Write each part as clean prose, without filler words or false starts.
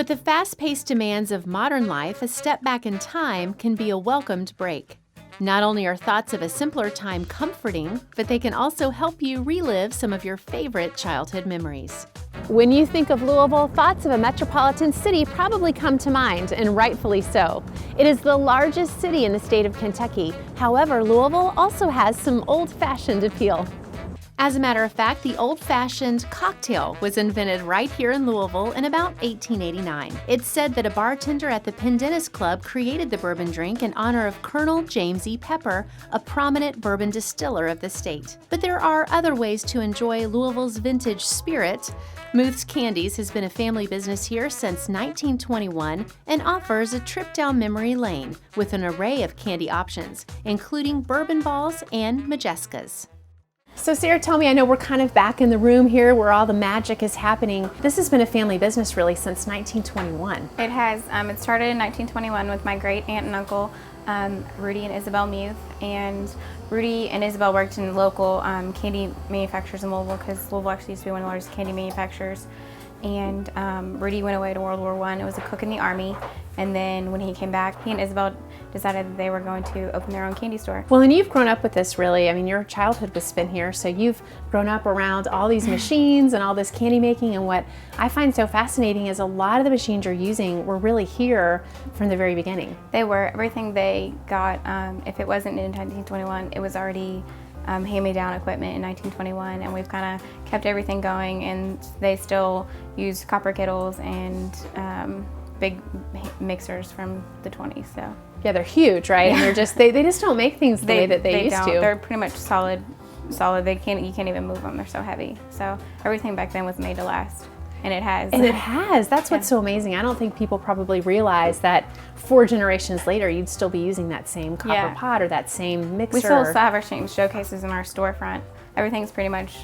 With the fast-paced demands of modern life, a step back in time can be a welcomed break. Not only are thoughts of a simpler time comforting, but they can also help you relive some of your favorite childhood memories. When you think of Louisville, thoughts of a metropolitan city probably come to mind, and rightfully so. It is the largest city in the state of Kentucky. However, Louisville also has some old-fashioned appeal. As a matter of fact, the old-fashioned cocktail was invented right here in Louisville in about 1889. It's said that a bartender at the Pendennis Club created the bourbon drink in honor of Colonel James E. Pepper, a prominent bourbon distiller of the state. But there are other ways to enjoy Louisville's vintage spirit. Muth's Candies has been a family business here since 1921 and offers a trip down memory lane with an array of candy options, including bourbon balls and Majescas. So Sarah, tell me, I know we're kind of back in the room here where all the magic is happening. This has been a family business really since 1921. It has. It started in 1921 with my great aunt and uncle, Rudy and Isabel Muth. And Rudy and Isabel worked in local candy manufacturers in Louisville, because Louisville actually used to be one of the largest candy manufacturers. And Rudy went away to World War I. It was a cook in the Army. And then when he came back, he and Isabel decided that they were going to open their own candy store. Well, and you've grown up with this really. I mean, your childhood was spent here, so you've grown up around all these machines and all this candy making. And what I find so fascinating is a lot of the machines you're using were really here from the very beginning. They were. Everything they got, if it wasn't in 1921, it was already hand-me-down equipment in 1921, and we've kind of kept everything going, and they still use copper kettles and big mixers from the 20s. So yeah, they're huge, right? Yeah. And they're just they just don't make things the way that they used to. They're pretty much solid. You can't even move them. They're so heavy. So everything back then was made to last. And it has. And it has. That's what's so amazing. I don't think people probably realize that 4 generations later, you'd still be using that same copper pot or that same mixer. We still have our showcases in our storefront. Everything's pretty much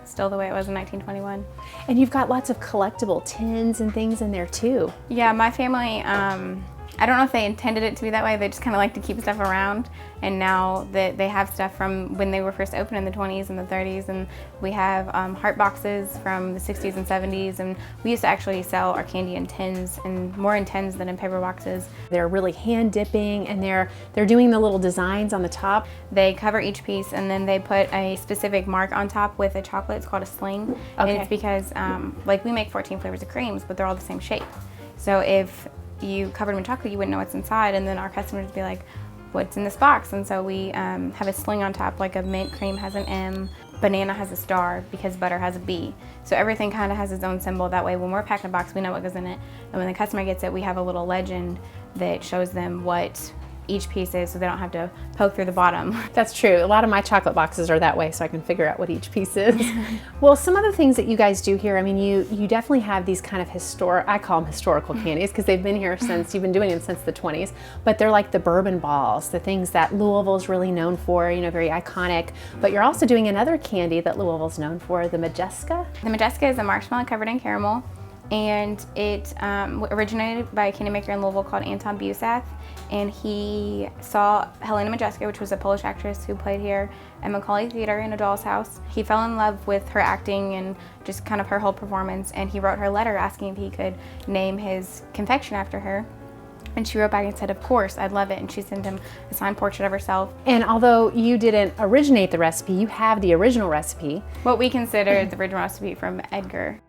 still the way it was in 1921. And you've got lots of collectible tins and things in there too. Yeah, my family, I don't know if they intended it to be that way. They just kind of like to keep stuff around. And now that they have stuff from when they were first opened in the 20s and the 30s, and we have heart boxes from the 60s and 70s, and we used to actually sell our candy in tins, and more in tins than in paper boxes. They're really hand dipping, and they're doing the little designs on the top. They cover each piece, and then they put a specific mark on top with a chocolate. It's called a sling. Okay. And it's because like we make 14 flavors of creams, but they're all the same shape. So if you covered them in chocolate, you wouldn't know what's inside, and then our customers would be like, what's in this box? And so we have a sling on top, like a mint cream has an M, banana has a star, because butter has a B. So everything kind of has its own symbol. That way when we're packing a box, we know what goes in it. And when the customer gets it, we have a little legend that shows them what each piece is, so they don't have to poke through the bottom. That's true. A lot of my chocolate boxes are that way, so I can figure out what each piece is. Well, some of the things that you guys do here, I mean, you definitely have these kind of I call them historical candies, because they've been here since, you've been doing them since the 20s, but they're like the bourbon balls, the things that Louisville's really known for, you know, very iconic. But you're also doing another candy that Louisville's known for, the Majesca. The Majesca is a marshmallow covered in caramel, and it originated by a candy maker in Louisville called Anton Busath, and he saw Helena Majesca, which was a Polish actress who played here at Macaulay Theater in A Doll's House. He fell in love with her acting and just kind of her whole performance, and he wrote her a letter asking if he could name his confection after her. And she wrote back and said, of course, I'd love it. And she sent him a signed portrait of herself. And although you didn't originate the recipe, you have the original recipe. What we consider the original recipe from Edgar.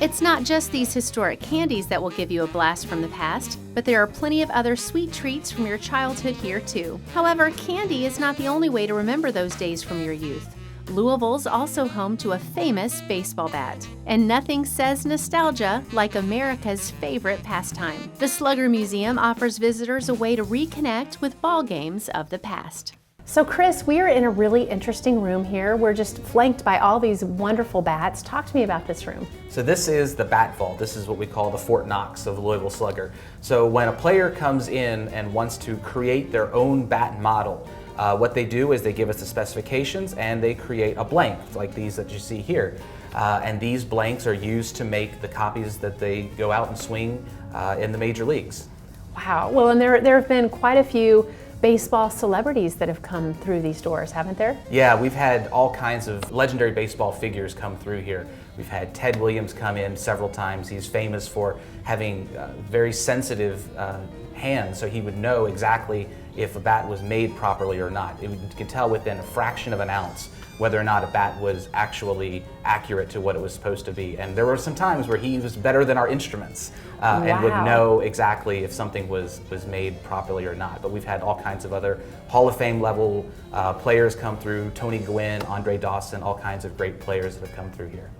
It's not just these historic candies that will give you a blast from the past, but there are plenty of other sweet treats from your childhood here too. However, candy is not the only way to remember those days from your youth. Louisville's also home to a famous baseball bat. And nothing says nostalgia like America's favorite pastime. The Slugger Museum offers visitors a way to reconnect with ball games of the past. So Chris, we are in a really interesting room here. We're just flanked by all these wonderful bats. Talk to me about this room. So this is the bat vault. This is what we call the Fort Knox of Louisville Slugger. So when a player comes in and wants to create their own bat model, what they do is they give us the specifications and they create a blank like these that you see here. And these blanks are used to make the copies that they go out and swing in the major leagues. Wow. Well, and there have been quite a few baseball celebrities that have come through these doors, haven't there? Yeah, we've had all kinds of legendary baseball figures come through here. We've had Ted Williams come in several times. He's famous for having very sensitive hands, so he would know exactly if a bat was made properly or not. You can tell within a fraction of an ounce whether or not a bat was actually accurate to what it was supposed to be. And there were some times where he was better than our instruments and would know exactly if something was made properly or not. But we've had all kinds of other Hall of Fame level players come through, Tony Gwynn, Andre Dawson, all kinds of great players that have come through here.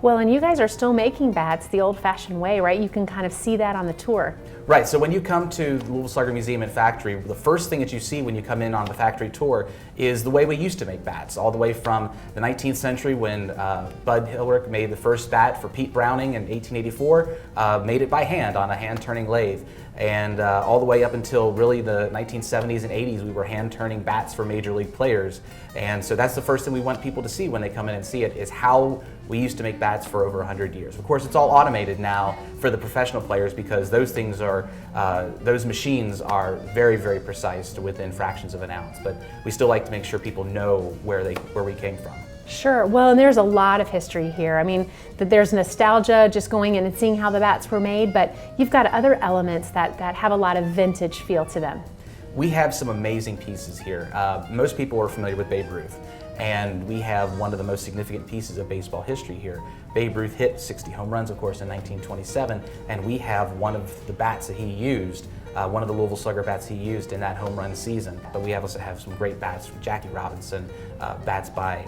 Well, and you guys are still making bats the old-fashioned way, right? You can kind of see that on the tour. Right, so when you come to the Louisville Slugger Museum and Factory, the first thing that you see when you come in on the factory tour is the way we used to make bats, all the way from the 19th century when Bud Hilrick made the first bat for Pete Browning in 1884, made it by hand on a hand-turning lathe. And all the way up until really the 1970s and 80s, we were hand-turning bats for major league players. And so that's the first thing we want people to see when they come in and see it, is how we used to make bats for over 100 years. Of course, it's all automated now for the professional players because those things are, those machines are very, very precise to within fractions of an ounce. But we still like to make sure people know where we came from. Sure. Well, and there's a lot of history here. I mean, there's nostalgia just going in and seeing how the bats were made, but you've got other elements that have a lot of vintage feel to them. We have some amazing pieces here. Most people are familiar with Babe Ruth, and we have one of the most significant pieces of baseball history here. Babe Ruth hit 60 home runs, of course, in 1927, and we have one of the bats that he used, one of the Louisville Slugger bats he used in that home run season. But we also have some great bats from Jackie Robinson, bats by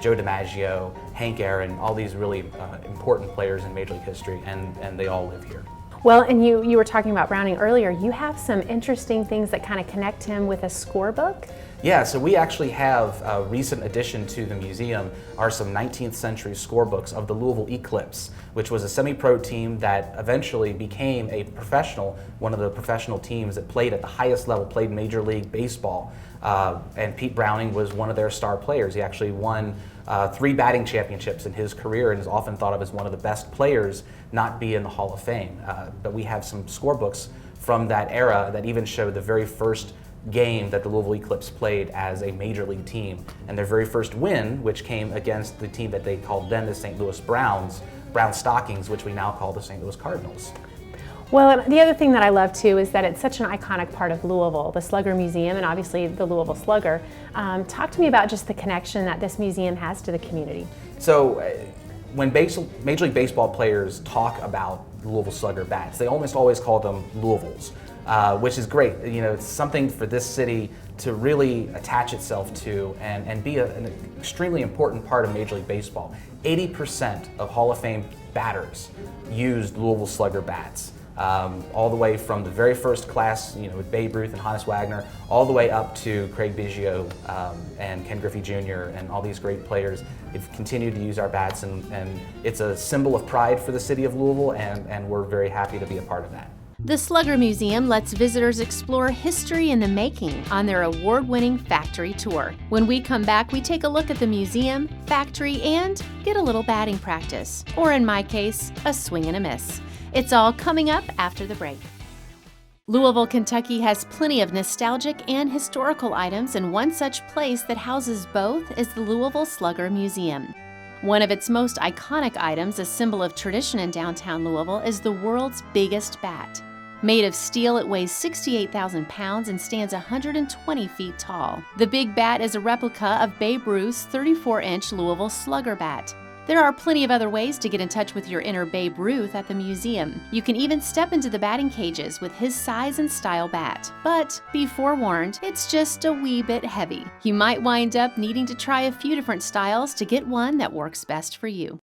Joe DiMaggio, Hank Aaron, all these really important players in Major League history, and they all live here. Well, and you were talking about Browning earlier. You have some interesting things that kind of connect him with a scorebook? Yeah, so we actually have a recent addition to the museum are some 19th century scorebooks of the Louisville Eclipse, which was a semi-pro team that eventually became a professional, one of the professional teams that played at the highest level, played Major League Baseball. And Pete Browning was one of their star players. He actually won 3 batting championships in his career and is often thought of as one of the best players not be in the Hall of Fame. But we have some scorebooks from that era that even show the very first game that the Louisville Eclipse played as a major league team, and their very first win, which came against the team that they called then the St. Louis Browns, Brown Stockings, which we now call the St. Louis Cardinals. Well, the other thing that I love too is that it's such an iconic part of Louisville, the Slugger Museum, and obviously the Louisville Slugger. Talk to me about just the connection that this museum has to the community. So when Major League Baseball players talk about Louisville Slugger bats, they almost always call them Louisvilles. Which is great. You know, it's something for this city to really attach itself to and be an extremely important part of Major League Baseball. 80% of Hall of Fame batters used Louisville Slugger bats. All the way from the very first class, you know, with Babe Ruth and Honus Wagner, all the way up to Craig Biggio and Ken Griffey Jr. and all these great players. They've continued to use our bats, and it's a symbol of pride for the city of Louisville, and we're very happy to be a part of that. The Slugger Museum lets visitors explore history in the making on their award-winning factory tour. When we come back, we take a look at the museum, factory, and get a little batting practice. Or in my case, a swing and a miss. It's all coming up after the break. Louisville, Kentucky has plenty of nostalgic and historical items, and one such place that houses both is the Louisville Slugger Museum. One of its most iconic items, a symbol of tradition in downtown Louisville, is the world's biggest bat. Made of steel, it weighs 68,000 pounds and stands 120 feet tall. The big bat is a replica of Babe Ruth's 34-inch Louisville Slugger bat. There are plenty of other ways to get in touch with your inner Babe Ruth at the museum. You can even step into the batting cages with his size and style bat. But be forewarned, it's just a wee bit heavy. You might wind up needing to try a few different styles to get one that works best for you.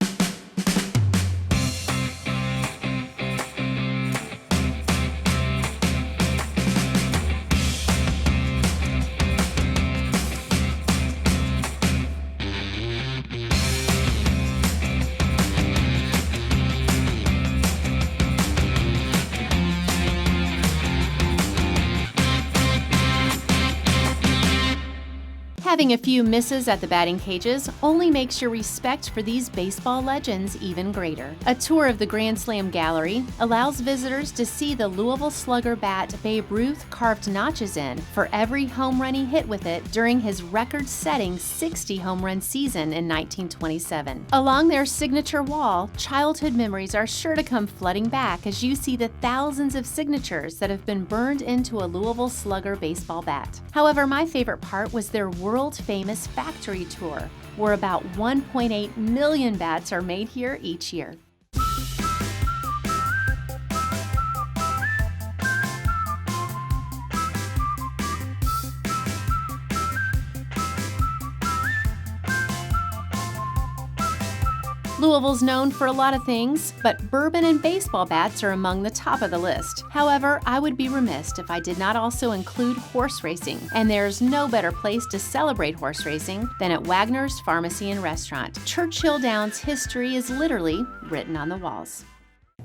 Having a few misses at the batting cages only makes your respect for these baseball legends even greater. A tour of the Grand Slam Gallery allows visitors to see the Louisville Slugger bat Babe Ruth carved notches in for every home run he hit with it during his record-setting 60 home run season in 1927. Along their signature wall, childhood memories are sure to come flooding back as you see the thousands of signatures that have been burned into a Louisville Slugger baseball bat. However, my favorite part was their world-famous factory tour, where about 1.8 million bats are made here each year. Louisville's known for a lot of things, but bourbon and baseball bats are among the top of the list. However, I would be remiss if I did not also include horse racing, and there's no better place to celebrate horse racing than at Wagner's Pharmacy and Restaurant. Churchill Downs history is literally written on the walls.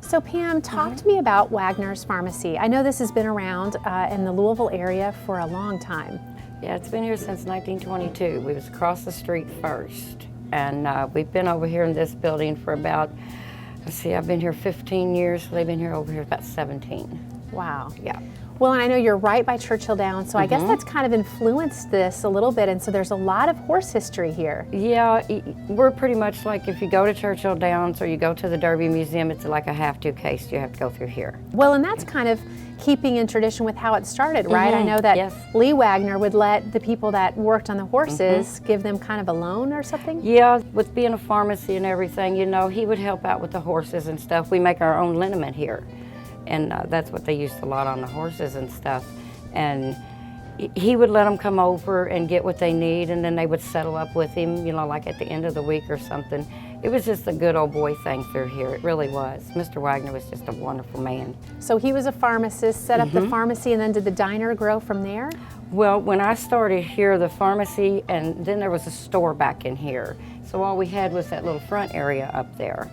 So Pam, talk to me about Wagner's Pharmacy. I know this has been around in the Louisville area for a long time. Yeah, it's been here since 1922. We was across the street first. And we've been over here in this building for about, let's see, I've been here 15 years, so they've been here over here about 17. Wow. Yeah. Well, and I know you're right by Churchill Downs, so I guess that's kind of influenced this a little bit, and so there's a lot of horse history here. Yeah, we're pretty much like if you go to Churchill Downs or you go to the Derby Museum, it's like a have-to case you have to go through here. Well, and that's kind of keeping in tradition with how it started, right? I know that Yes. Lee Wagner would let the people that worked on the horses give them kind of a loan or something? Yeah, with being a pharmacy and everything, you know, he would help out with the horses and stuff. We make our own liniment here, and that's what they used a lot on the horses and stuff. And he would let them come over and get what they need, and then they would settle up with him, you know, like at the end of the week or something. It was just a good old boy thing through here. It really was. Mr. Wagner was just a wonderful man. So he was a pharmacist, set up the pharmacy, and then did the diner grow from there? Well, when I started here, the pharmacy, and then there was a store back in here. So all we had was that little front area up there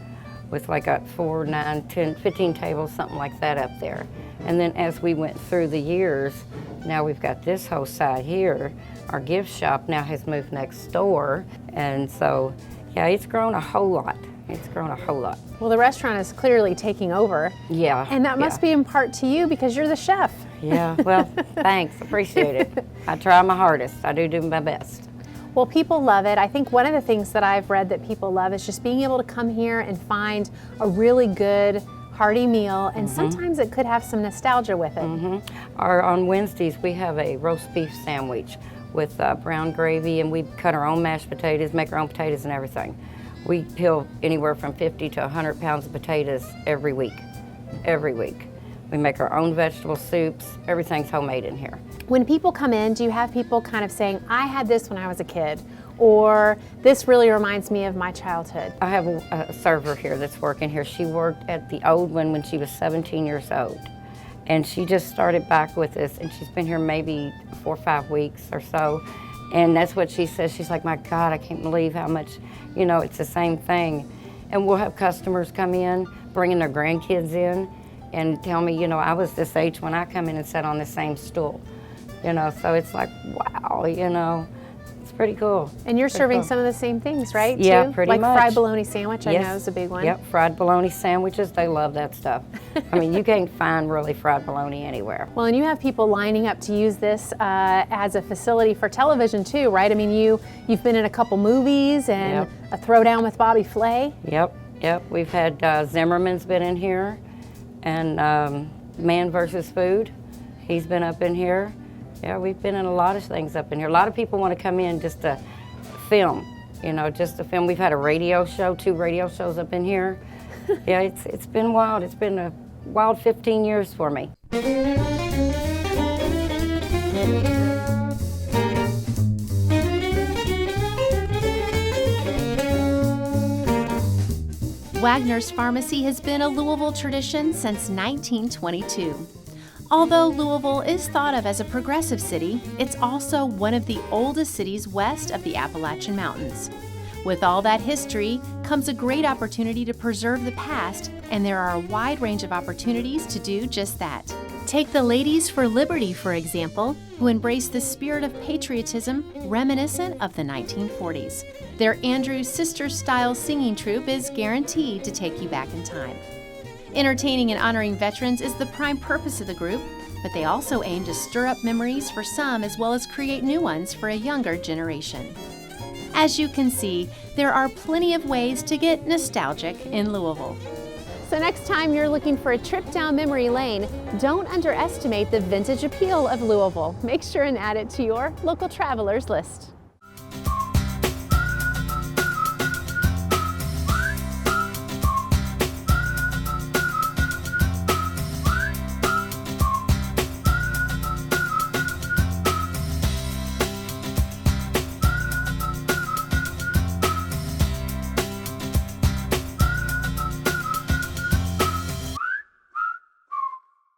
with like a 4, 9, 10, 15 tables, something like that up there. And then as we went through the years, now we've got this whole side here. Our gift shop now has moved next door. And so, yeah, it's grown a whole lot. It's grown a whole lot. Well, the restaurant is clearly taking over. Yeah. And that must be in part to you because you're the chef. Yeah, well, thanks, appreciate it. I try my hardest. I do my best. Well, people love it. I think one of the things that I've read that people love is just being able to come here and find a really good, hearty meal, and sometimes it could have some nostalgia with it. On Wednesdays, we have a roast beef sandwich with brown gravy, and we cut our own mashed potatoes, make our own potatoes and everything. We peel anywhere from 50 to 100 pounds of potatoes every week. Every week. We make our own vegetable soups. Everything's homemade in here. When people come in, do you have people kind of saying, I had this when I was a kid, or this really reminds me of my childhood? I have a server here that's working here. She worked at the old one when she was 17 years old. And she just started back with us, and she's been here maybe 4 or 5 weeks or so. And that's what she says. She's like, my God, I can't believe how much, you know, it's the same thing. And we'll have customers come in, bringing their grandkids in, and tell me, you know, I was this age when I come in and sat on the same stool. You know, so it's like, wow, you know, it's pretty cool. And you're serving some of the same things, right? Yeah, too? pretty like much. Fried bologna sandwich, I know is a big one. Yep, fried bologna sandwiches, they love that stuff. I mean, you can't find really fried bologna anywhere. Well, and you have people lining up to use this as a facility for television too, right? I mean, you've been in a couple movies and a Throwdown with Bobby Flay. Yep, we've had Zimmerman's been in here, and Man vs. Food, he's been up in here. Yeah, we've been in a lot of things up in here. A lot of people want to come in just to film, you know, just to film. We've had a radio show, 2 radio shows up in here. Yeah, it's been wild. It's been a wild 15 years for me. Wagner's Pharmacy has been a Louisville tradition since 1922. Although Louisville is thought of as a progressive city, it's also one of the oldest cities west of the Appalachian Mountains. With all that history comes a great opportunity to preserve the past, and there are a wide range of opportunities to do just that. Take the Ladies for Liberty, for example, who embrace the spirit of patriotism reminiscent of the 1940s. Their Andrews Sisters-style singing troupe is guaranteed to take you back in time. Entertaining and honoring veterans is the prime purpose of the group, but they also aim to stir up memories for some as well as create new ones for a younger generation. As you can see, there are plenty of ways to get nostalgic in Louisville. So next time you're looking for a trip down memory lane, don't underestimate the vintage appeal of Louisville. Make sure and add it to your local travelers list.